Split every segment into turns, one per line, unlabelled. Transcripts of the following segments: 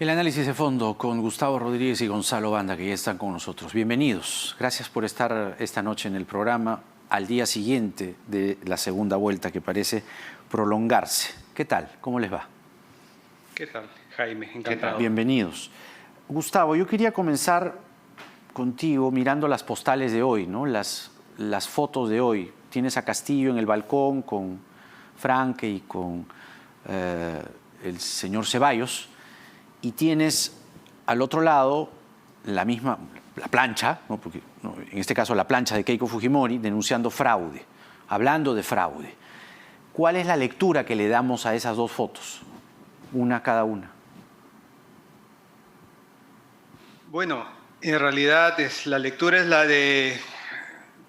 El análisis de fondo con Gustavo Rodríguez y Gonzalo Banda, que ya están con nosotros. Bienvenidos. Gracias por estar esta noche en el programa al día siguiente de la segunda vuelta que parece prolongarse. ¿Qué tal? ¿Cómo les va?
¿Qué tal, Jaime? Encantado.
Bienvenidos. Gustavo, yo quería comenzar contigo mirando las postales de hoy, ¿no? Las fotos de hoy. Tienes a Castillo en el balcón con Franque y con el señor Ceballos. Y tienes al otro lado la plancha, ¿no? Porque, no, en este caso la plancha de Keiko Fujimori, denunciando fraude, hablando de fraude. ¿Cuál es la lectura que le damos a esas dos fotos? Una cada una.
Bueno, en realidad la lectura es la de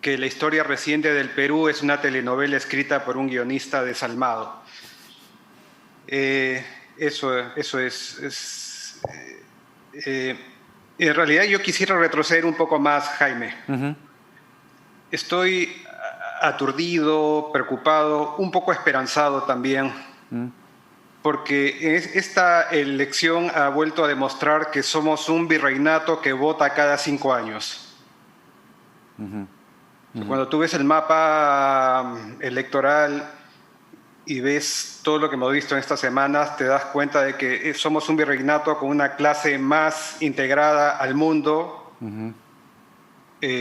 que la historia reciente del Perú es una telenovela escrita por un guionista desalmado. Eso es. En realidad yo quisiera retroceder un poco más, Jaime. Estoy aturdido, preocupado, un poco esperanzado también, porque esta elección ha vuelto a demostrar que somos un virreinato que vota cada 5 años. Cuando tú ves el mapa electoral y ves todo lo que hemos visto en estas semanas, te das cuenta de que somos un virreinato con una clase más integrada al mundo,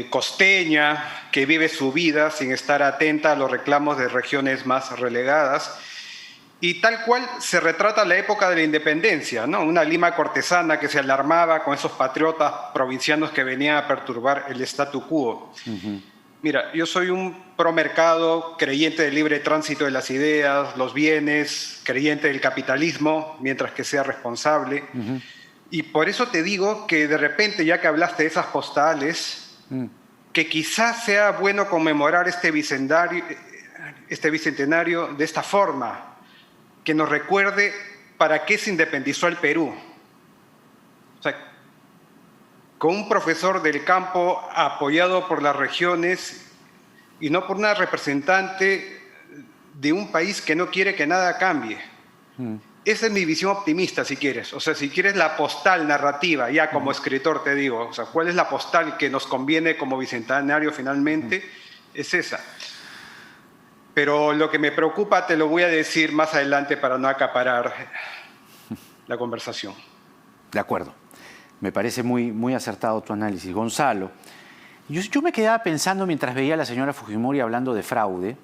costeña, que vive su vida sin estar atenta a los reclamos de regiones más relegadas. Y tal cual se retrata la época de la independencia, ¿no? Una Lima cortesana que se alarmaba con esos patriotas provincianos que venían a perturbar el statu quo. Mira, yo soy un promercado, creyente del libre tránsito de las ideas, los bienes, creyente del capitalismo, mientras que sea responsable. Y por eso te digo que de repente, ya que hablaste de esas postales, que quizás sea bueno conmemorar este bicentenario de esta forma, que nos recuerde para qué se independizó el Perú. O sea, con un profesor del campo apoyado por las regiones y no por una representante de un país que no quiere que nada cambie. Esa es mi visión optimista, si quieres. O sea, si quieres la postal narrativa, ya como escritor te digo, o sea, ¿cuál es la postal que nos conviene como bicentenario finalmente? Es esa. Pero lo que me preocupa te lo voy a decir más adelante para no acaparar la conversación.
De acuerdo. Me parece muy acertado tu análisis. Gonzalo, yo me quedaba pensando mientras veía a la señora Fujimori hablando de fraude,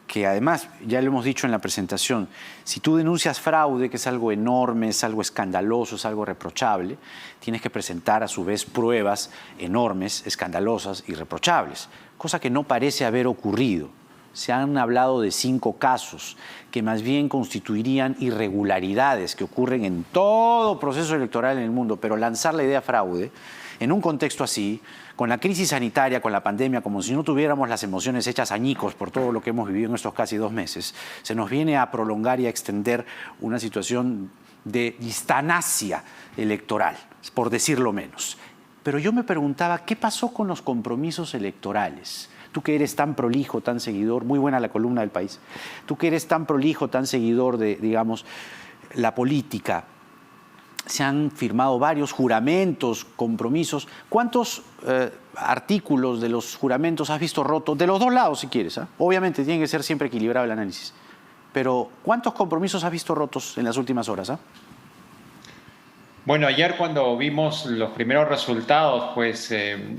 que además, ya lo hemos dicho en la presentación, si tú denuncias fraude, que es algo enorme, es algo escandaloso, es algo reprochable, tienes que presentar a su vez pruebas enormes, escandalosas y reprochables, cosa que no parece haber ocurrido. Se han hablado de 5 casos que más bien constituirían irregularidades que ocurren en todo proceso electoral en el mundo, pero lanzar la idea fraude en un contexto así, con la crisis sanitaria, con la pandemia, como si no tuviéramos las emociones hechas añicos por todo lo que hemos vivido en estos casi 2 meses, se nos viene a prolongar y a extender una situación de distanasia electoral, por decirlo menos. Pero yo me preguntaba, ¿qué pasó con los compromisos electorales? Tú que eres tan prolijo, tan seguidor, muy buena la columna del País, tú que eres tan prolijo, tan seguidor de, digamos, la política, se han firmado varios juramentos, compromisos. ¿Cuántos artículos de los juramentos has visto rotos? De los dos lados, si quieres, ¿eh? Obviamente tiene que ser siempre equilibrado el análisis. Pero ¿cuántos compromisos has visto rotos en las últimas horas?
Bueno, ayer cuando vimos los primeros resultados, pues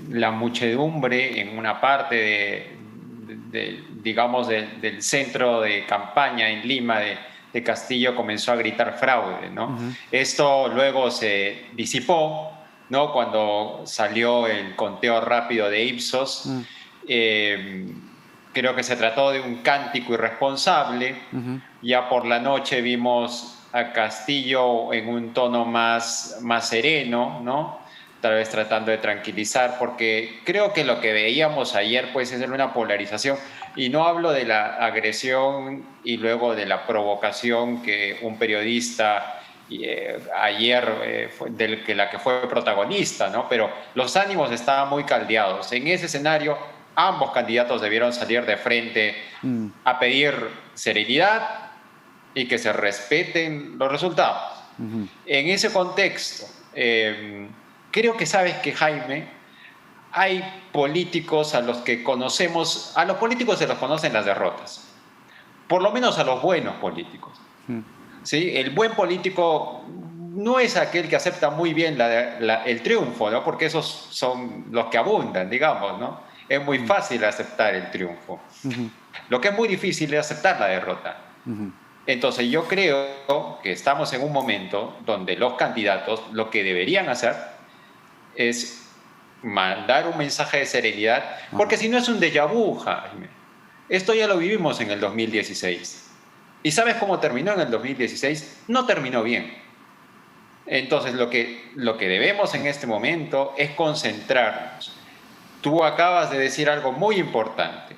la muchedumbre en una parte digamos, del centro de campaña en Lima de Castillo comenzó a gritar fraude, ¿no? Esto luego se disipó, ¿no? Cuando salió el conteo rápido de Ipsos. Creo que se trató de un cántico irresponsable. Ya por la noche vimos a Castillo en un tono más sereno, ¿no? Tal vez tratando de tranquilizar, porque creo que lo que veíamos ayer pues es una polarización, y no hablo de la agresión y luego de la provocación que un periodista ayer la que fue protagonista, ¿no? Pero los ánimos estaban muy caldeados. En ese escenario ambos candidatos debieron salir de frente a pedir serenidad y que se respeten los resultados. En ese contexto, creo que sabes que, Jaime, hay políticos a los que conocemos, a los políticos se los conocen las derrotas, por lo menos a los buenos políticos. ¿Sí? El buen político no es aquel que acepta muy bien el triunfo, ¿no? Porque esos son los que abundan, digamos, ¿no? Es muy fácil aceptar el triunfo. Lo que es muy difícil es aceptar la derrota. Entonces yo creo que estamos en un momento donde los candidatos lo que deberían hacer es mandar un mensaje de serenidad, porque si no es un déjà vu, Jaime. Esto ya lo vivimos en el 2016. ¿Y sabes cómo terminó en el 2016? No terminó bien. Entonces lo que debemos en este momento es concentrarnos. Tú acabas de decir algo muy importante.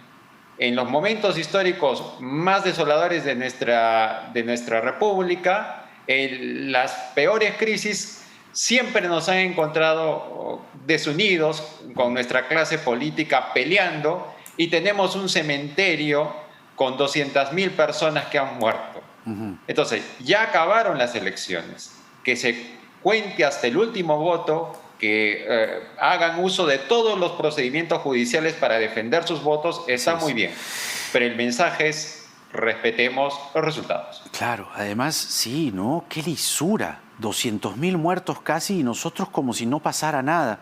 En los momentos históricos más desoladores de nuestra república, las peores crisis siempre nos han encontrado desunidos, con nuestra clase política peleando, y tenemos un cementerio con 200.000 personas que han muerto. Entonces, ya acabaron las elecciones. Que se cuente hasta el último voto, que hagan uso de todos los procedimientos judiciales para defender sus votos, está muy bien. Pero el mensaje es: respetemos los resultados.
Claro, además, sí, ¿no? Qué lisura. 200.000 muertos casi, y nosotros como si no pasara nada.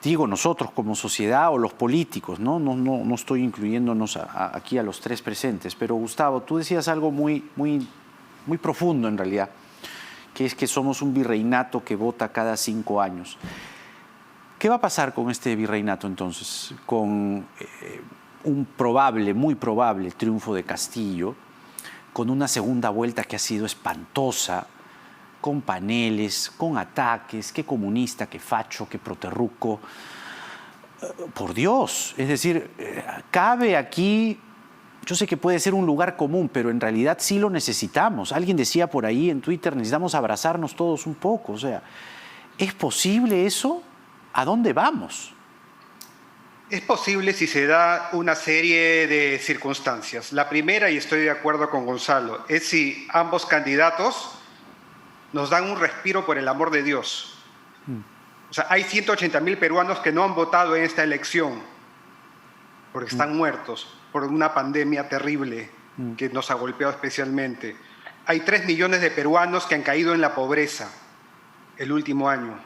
Digo nosotros como sociedad o los políticos, ¿no? No estoy incluyéndonos aquí a los tres presentes. Pero Gustavo, tú decías algo muy profundo en realidad, que es que somos un virreinato que vota cada 5 años. ¿Qué va a pasar con este virreinato entonces? Con un muy probable triunfo de Castillo, con una segunda vuelta que ha sido espantosa, con paneles, con ataques, que comunista, que facho, que proterruco. Por Dios, es decir, cabe aquí, yo sé que puede ser un lugar común, pero en realidad sí lo necesitamos. Alguien decía por ahí en Twitter, necesitamos abrazarnos todos un poco. O sea, ¿es posible eso? ¿A dónde vamos?
Es posible si se da una serie de circunstancias. La primera, y estoy de acuerdo con Gonzalo, es si ambos candidatos nos dan un respiro, por el amor de Dios. O sea, hay 180.000 peruanos que no han votado en esta elección porque están muertos por una pandemia terrible que nos ha golpeado especialmente. Hay 3 millones de peruanos que han caído en la pobreza el último año.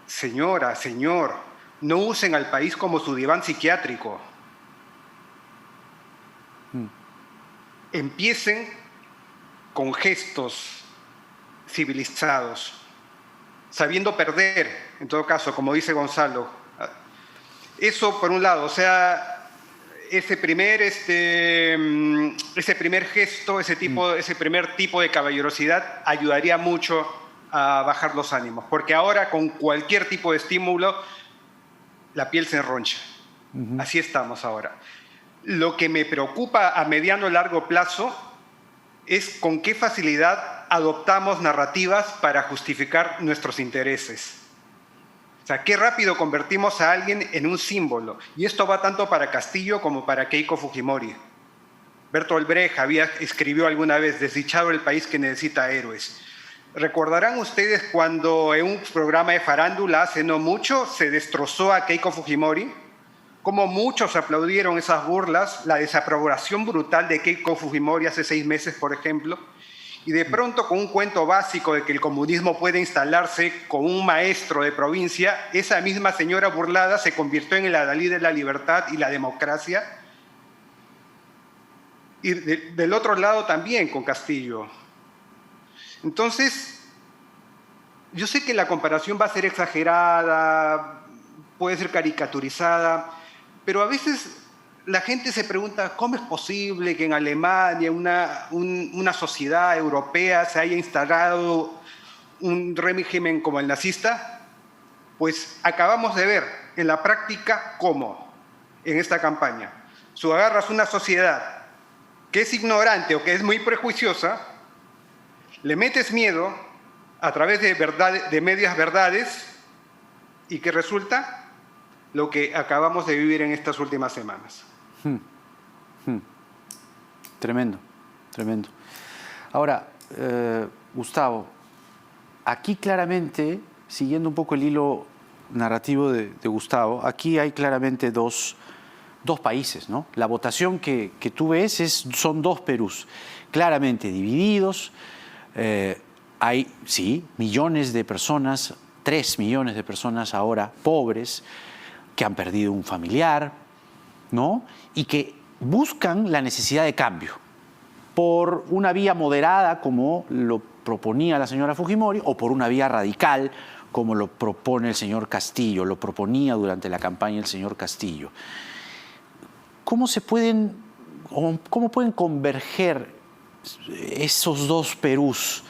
Señora, señor, no usen al país como su diván psiquiátrico. Empiecen con gestos civilizados, sabiendo perder, en todo caso, como dice Gonzalo. Eso por un lado, o sea, ese primer gesto, ese primer tipo de caballerosidad ayudaría mucho a bajar los ánimos, porque ahora con cualquier tipo de estímulo la piel se enroncha. Así estamos ahora. Lo que me preocupa a mediano y largo plazo es con qué facilidad adoptamos narrativas para justificar nuestros intereses. O sea, qué rápido convertimos a alguien en un símbolo. Y esto va tanto para Castillo como para Keiko Fujimori. Bertolt Brecht escribió alguna vez: desdichado el país que necesita héroes. ¿Recordarán ustedes cuando en un programa de farándula hace no mucho se destrozó a Keiko Fujimori? Cómo muchos aplaudieron esas burlas, la desaprobación brutal de Keiko Fujimori hace 6 meses, por ejemplo, y de pronto con un cuento básico de que el comunismo puede instalarse con un maestro de provincia, esa misma señora burlada se convirtió en el adalid de la libertad y la democracia. Y del otro lado también con Castillo. Entonces, yo sé que la comparación va a ser exagerada, puede ser caricaturizada, pero a veces la gente se pregunta cómo es posible que en Alemania, una sociedad europea, se haya instalado un régimen como el nazista. Pues acabamos de ver en la práctica cómo, en esta campaña, tú agarras una sociedad que es ignorante o que es muy prejuiciosa, le metes miedo a través de medias verdades, y que resulta lo que acabamos de vivir en estas últimas semanas.
Tremendo, tremendo. Ahora, Gustavo, aquí claramente, siguiendo un poco el hilo narrativo de Gustavo, aquí hay claramente dos países, ¿no? La votación que tú ves son dos Perús, claramente divididos. Hay, sí, millones de personas, 3 millones de personas ahora pobres, que han perdido un familiar, ¿no? Y que buscan la necesidad de cambio por una vía moderada, como lo proponía la señora Fujimori, o por una vía radical, como lo propone el señor Castillo, lo proponía durante la campaña el señor Castillo. ¿Cómo pueden converger esos dos Perús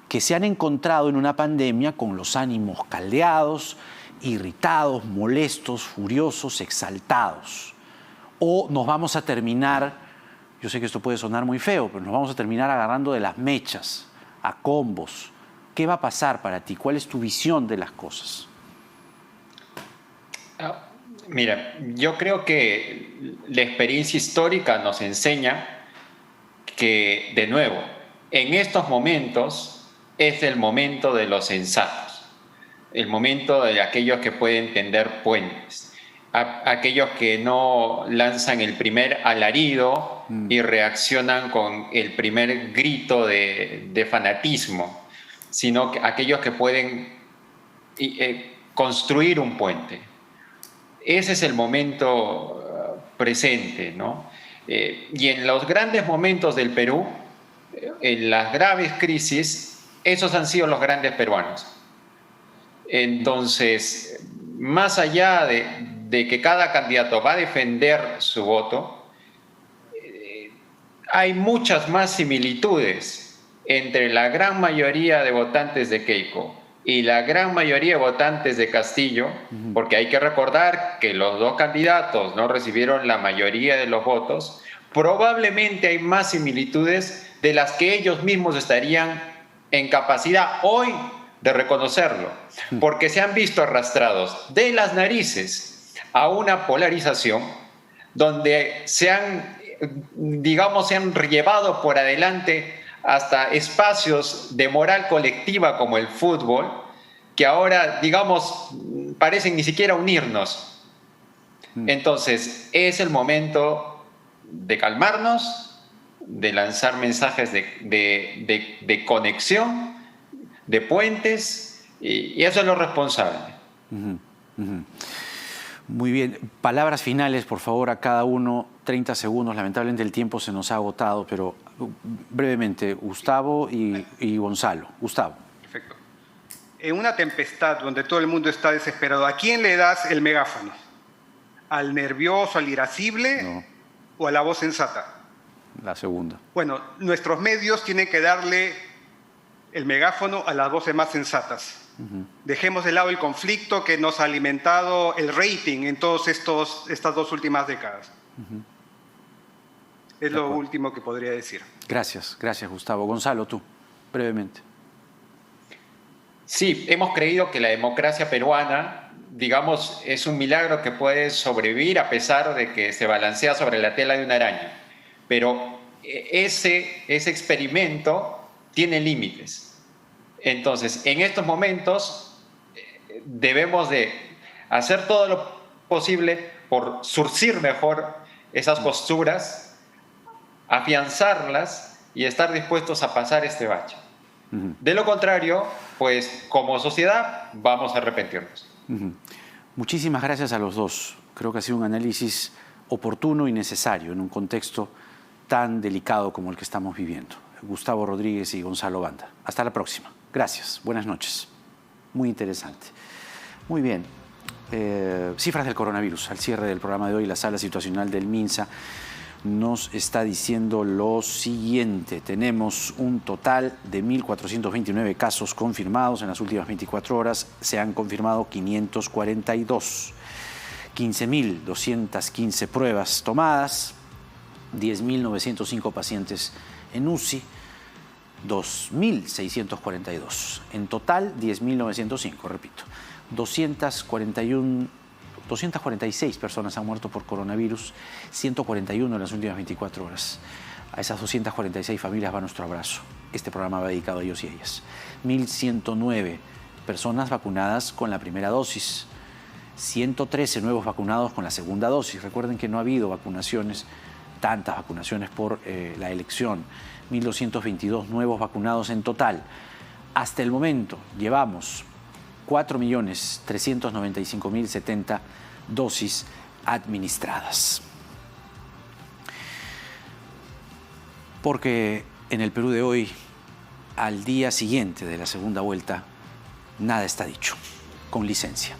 que se han encontrado en una pandemia con los ánimos caldeados, irritados, molestos, furiosos, exaltados? ¿O nos vamos a terminar, yo sé que esto puede sonar muy feo, pero nos vamos a terminar agarrando de las mechas, a combos? ¿Qué va a pasar para ti? ¿Cuál es tu visión de las cosas?
Mira, yo creo que la experiencia histórica nos enseña que, de nuevo, en estos momentos es el momento de los sensatos, el momento de aquellos que pueden tender puentes, aquellos que no lanzan el primer alarido y reaccionan con el primer grito de fanatismo, sino que aquellos que pueden construir un puente. Ese es el momento presente, ¿no? Y en los grandes momentos del Perú, en las graves crisis, esos han sido los grandes peruanos. Entonces, más allá de que cada candidato va a defender su voto, hay muchas más similitudes entre la gran mayoría de votantes de Keiko y la gran mayoría de votantes de Castillo, porque hay que recordar que los dos candidatos no recibieron la mayoría de los votos. Probablemente hay más similitudes de las que ellos mismos estarían en capacidad hoy de reconocerlo, porque se han visto arrastrados de las narices a una polarización donde se han llevado por adelante hasta espacios de moral colectiva como el fútbol, que ahora, parecen ni siquiera unirnos. Entonces, es el momento de calmarnos, de lanzar mensajes de conexión, de puentes, y eso es lo responsable.
Muy bien. Palabras finales, por favor, a cada uno, 30 segundos. Lamentablemente el tiempo se nos ha agotado, pero brevemente, Gustavo y Gonzalo. Gustavo.
Perfecto. En una tempestad donde todo el mundo está desesperado, ¿a quién le das el megáfono? ¿Al nervioso, al irascible,
No,
o a la voz sensata?
la segunda.
Bueno, nuestros medios tienen que darle el megáfono a las voces más sensatas. Dejemos de lado el conflicto que nos ha alimentado el rating en todas estas 2 últimas décadas. Es lo último que podría decir.
Gracias, Gustavo. Gonzalo, tú, brevemente.
Sí, hemos creído que la democracia peruana, es un milagro que puede sobrevivir a pesar de que se balancea sobre la tela de una araña. Pero ese experimento tiene límites. Entonces, en estos momentos debemos de hacer todo lo posible por surcir mejor esas posturas, afianzarlas y estar dispuestos a pasar este bache. De lo contrario, pues como sociedad vamos a arrepentirnos.
Muchísimas gracias a los dos. Creo que ha sido un análisis oportuno y necesario en un contexto tan delicado como el que estamos viviendo. Gustavo Rodríguez y Gonzalo Banda. Hasta la próxima. Gracias. Buenas noches. Muy interesante. Muy bien. Cifras del coronavirus. Al cierre del programa de hoy, la sala situacional del MINSA nos está diciendo lo siguiente. Tenemos un total de 1.429 casos confirmados en las últimas 24 horas. Se han confirmado 542. 15.215 pruebas tomadas. 10.905 pacientes en UCI. 2.642. En total, 10.905, repito. 246 personas han muerto por coronavirus, 141 en las últimas 24 horas. A esas 246 familias va nuestro abrazo. Este programa va dedicado a ellos y ellas. 1.109 personas vacunadas con la primera dosis. 113 nuevos vacunados con la segunda dosis. Recuerden que no ha habido vacunaciones, tantas vacunaciones por la elección. 1.222 nuevos vacunados en total. Hasta el momento llevamos 4.395.070 dosis administradas. Porque en el Perú de hoy, al día siguiente de la segunda vuelta, nada está dicho, con licencia.